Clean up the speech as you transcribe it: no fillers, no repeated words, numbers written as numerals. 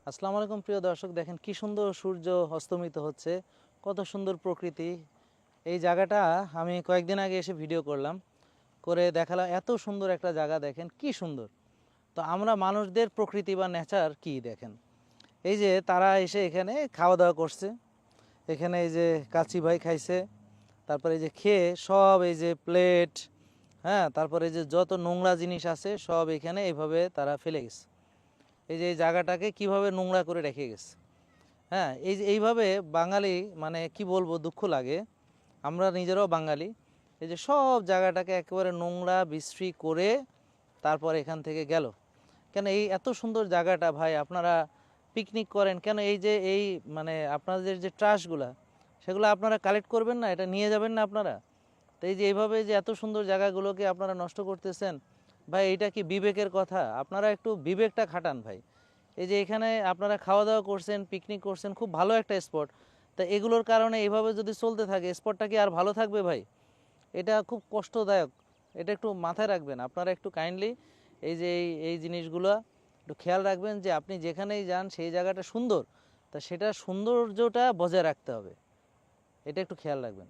আসসালামু আলাইকুম প্রিয় দর্শক, দেখেন কি সুন্দর সূর্য অস্তমিত হচ্ছে, কত সুন্দর প্রকৃতি। এই জায়গাটা আমি কয়েকদিন আগে এসে ভিডিও করলাম, করে দেখালাম এত সুন্দর একটা জায়গা, দেখেন কি সুন্দর। তো আমরা মানুষদের প্রকৃতি বা নেচার কি দেখেন, এই যে তারা এসে এখানে খাওয়া দাওয়া করছে, এখানে এই যে কাচ্চি ভাই খাইছে, তারপরে এই যে খেয়ে সব এই যে প্লেট, হ্যাঁ, তারপরে এই যে যত নোংরা জিনিস আছে সব এখানে এইভাবে তারা ফেলে গেছে। এই যে এই জায়গাটাকে কিভাবে নোংরা করে রেখে গেছে। হ্যাঁ, এই যে এইভাবে বাঙালি, মানে কি বলবো, দুঃখ লাগে, আমরা নিজেরাও বাঙালি। এই যে সব জায়গাটাকে একেবারে নোংরা বিশ্রী করে তারপর এখান থেকে গেল। কেন এই এত সুন্দর জায়গাটা ভাই, আপনারা পিকনিক করেন কেন? এই যে এই মানে আপনাদের যে ট্রাশগুলা, সেগুলো আপনারা কালেক্ট করবেন না, এটা নিয়ে যাবেন না আপনারা? তো এই যে এইভাবে যে এত সুন্দর জায়গাগুলোকে আপনারা নষ্ট করতেছেন ভাই, এটা কি বিবেকের কথা? আপনারা একটু বিবেকটা খাটান ভাই। এই যে এখানে আপনারা খাওয়া দাওয়া করছেন, পিকনিক করছেন, খুব ভালো একটা স্পট। তা এগুলোর কারণে এইভাবে যদি চলতে থাকে, স্পটটা কি আর ভালো থাকবে ভাই? এটা খুব কষ্টদায়ক, এটা একটু মাথায় রাখবেন আপনারা, একটু কাইন্ডলি এই যে এই জিনিসগুলো একটু খেয়াল রাখবেন, যে আপনি যেখানেই যান সেই জায়গাটা সুন্দর, তা সেটা সৌন্দর্যটা বজায় রাখতে হবে, এটা একটু খেয়াল রাখবেন।